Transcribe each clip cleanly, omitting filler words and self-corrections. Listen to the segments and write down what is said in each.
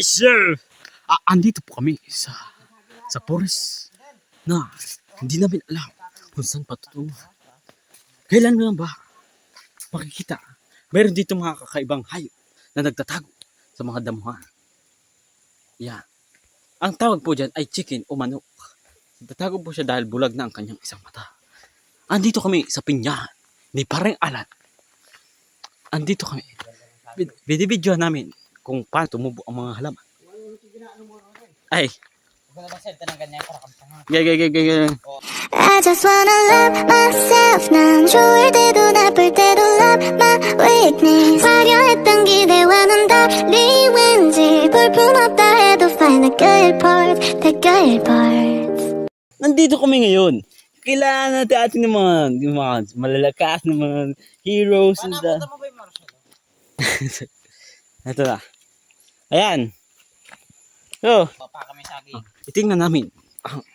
Sir! Andito po kami sa forest na hindi namin alam kung saan patutungo. Kailan nga ba makikita? Meron dito mga kakaibang hayop na nagtatago sa mga damuhan. Yan. Ang tawag po dyan ay chicken o manok. Nagtatago po siya dahil bulag na ang kanyang isang mata. Andito kami sa pinyahan ni Pareng Alan. Andito kami. Binibidyohan namin kung paano tumubo ang mga halaman. Ay. I just wanna love myself. 난 좋을 때도 나쁠 때도 love my weakness. 화려했던 기대와는 달리 왠지 볼품없다 해도 find the good part, the good parts. Nandito kami ngayon. Kailangan natin yung mga malalakas na mga heroes. Ito na. Ayan. So, itingnan namin ang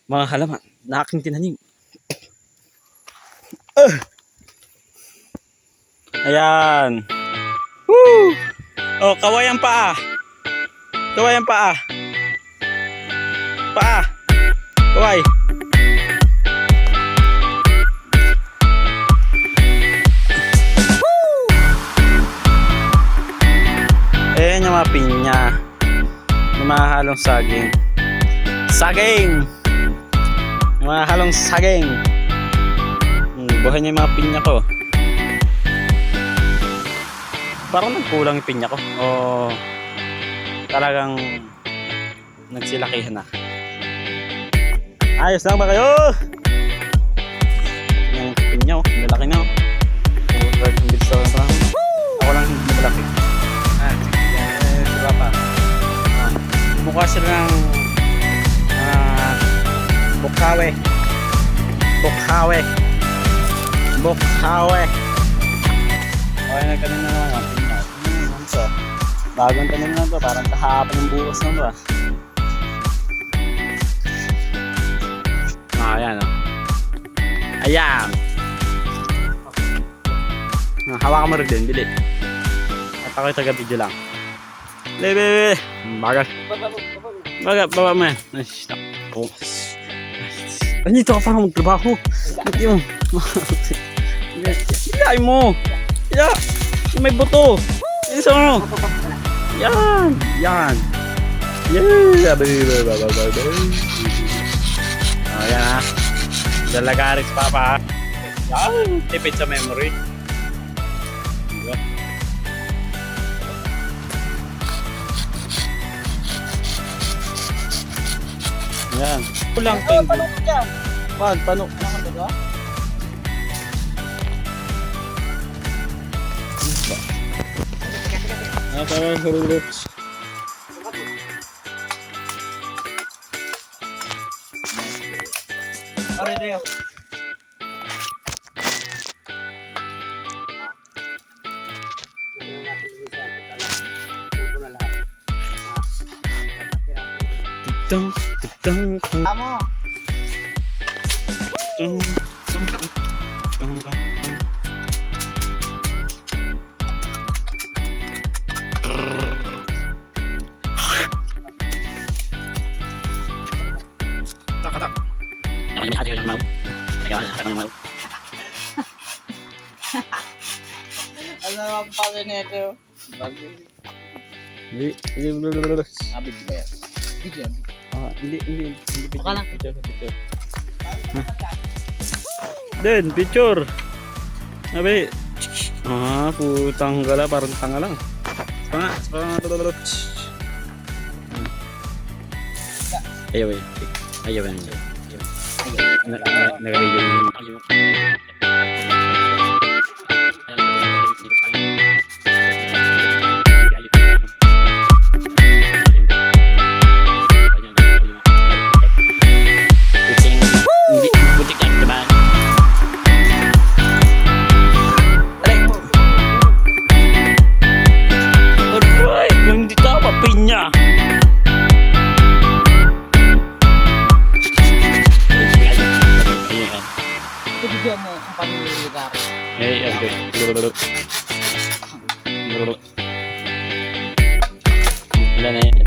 mga halaman na aking tinanim. Ayan. Woo! Oh, kaway ang paa. Kaway ang paa. Paa. Kaway. Ayan yung mga pinya na mga halong saging. Saging! Yung mga halong saging. Buhay niya yung mga pinya ko. Parang nagkulang yung pinya ko. O talagang nagsilakihan na. Ayos lang ba kayo? Yung pinya ko, malaki na. Ako lang hindi malaki. Mukha sila ng bukhawe. Bukhawe. Bukhawe. Okay na kanina naman ang tingnan. So, bagong tanim na to. Parang kahapon ng bukas na ba? Ayan o. Ayan. Hawakan mo rin din. Bili. At ako'y taga-video lang. Lebe. Bagal. Bagal. Baba mo yan. Oh. Nandito ka parang magtrabaho. Ba't yun? Ilay mo. Ila. May buto. Isa mo. Yan. Yan. Yan. Ayan ha. Dalagaris papa. Yan. Tipid sa memory. Diba? Yan. Kulang tingin. Paano ko dyan? Paano? Parang hurulot. Aray. Tung tung tung. Amo. Tung tung tung. Tak. Ini ada yang mau. Ada yang mau. Ano naman pala nito? Hindi. Sabi ko ba yan? Hindi. Baka lang. Picture. Den, picture. Sabi. Putang gala, parang tanga lang. Sepanga. Ayaw. Nag-radio yung pinya. Bigyan mo kung paano niligar. Wala na yan.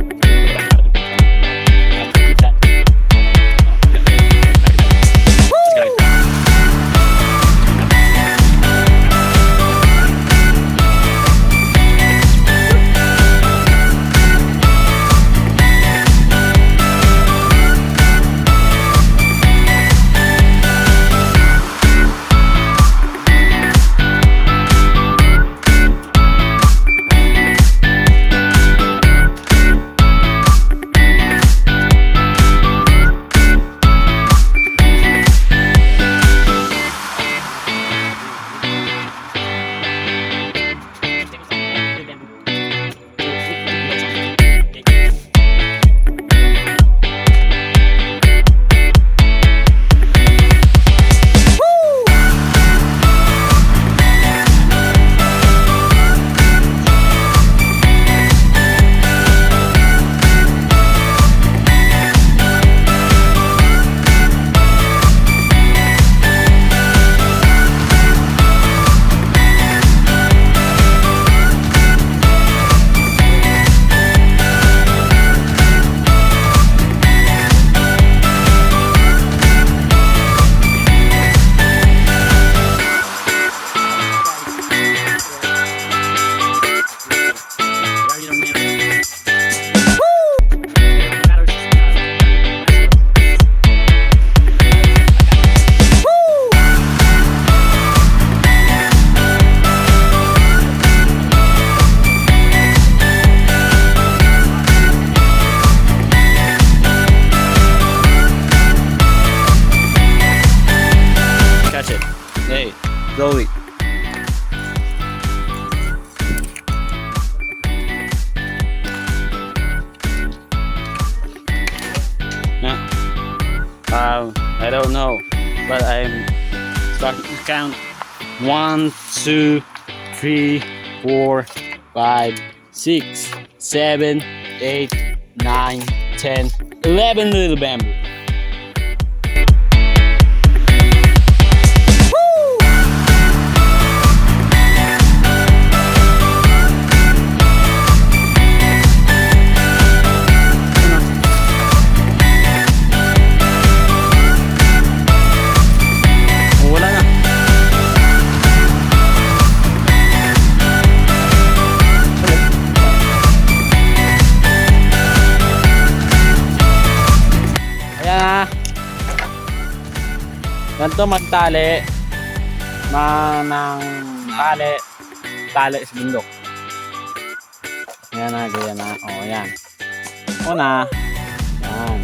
Catch it. Hey, Zoe. I don't know, but I'm starting to count 1, 2, 3, 4, 5, 6, 7, 8, 9, 10, 11 little bamboo. Wala na. Ayan na. Ganito magtali. Ng tali sa bundok. Ayan na, ganyan na. O, ayan. Una. Ayan.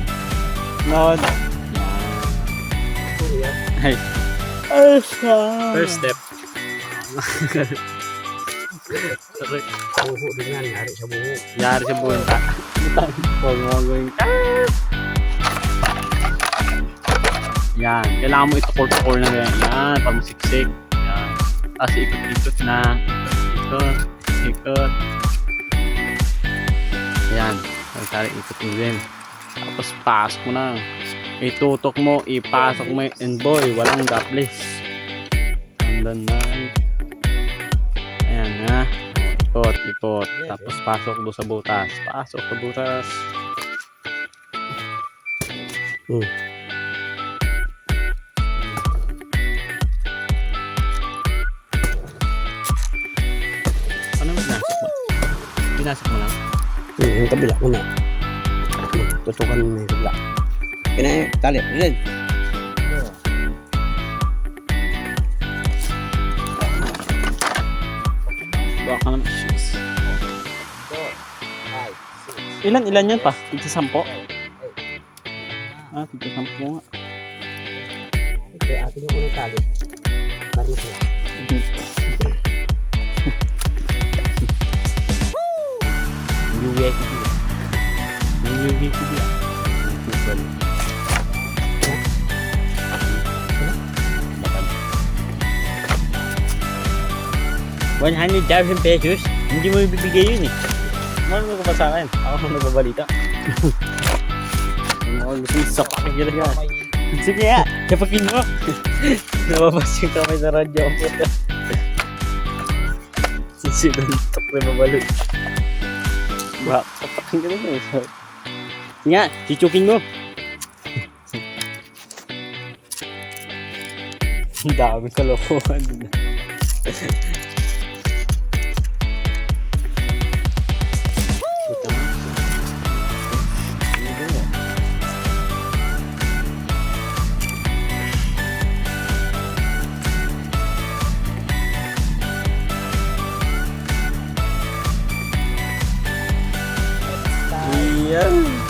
Sunod. Ayan. Ay. First step. Buho din yan, yari sa buho. Yari sa buhay ka. Huwag mo gawin ka. Yan. Kailangan mo itukol-tukol na ganyan. Yan. Para masiksik. Yan. Tapos ikot-ikot na. Ikot. Yan. Pagkali ikot mo din. Tapos pasok mo na. Itutok mo. Ipasok mo and boy. Walang gapless. Andan na. Ayan na. Ikot. Tapos pasok doon sa butas. Pasok sa butas. Ano yung pinasok mo? Pinasok mo lang? Yung kabila ko na. Tutukan mo yung kabila. Kaya tali, rin. Baka ka naman shoes. Ilan yan pa? Tigsa 10? Ah, tigsa 10 nga. Kaya atin yung unang tali. Para mo sila. UV ko dia. $100,000. Hindi mo ibibigay yun eh. Ano ko pa sa akin? Ako nagbabalita. Ako gusto yung sapak nila yan. Sige nga, sapakin mo. Nababas yung kamay sa radyo. Sisiduntok na mabalot. Bak, tapakan ka naman. Nga, chichukin mo. Ang dami kalokohan. Iya.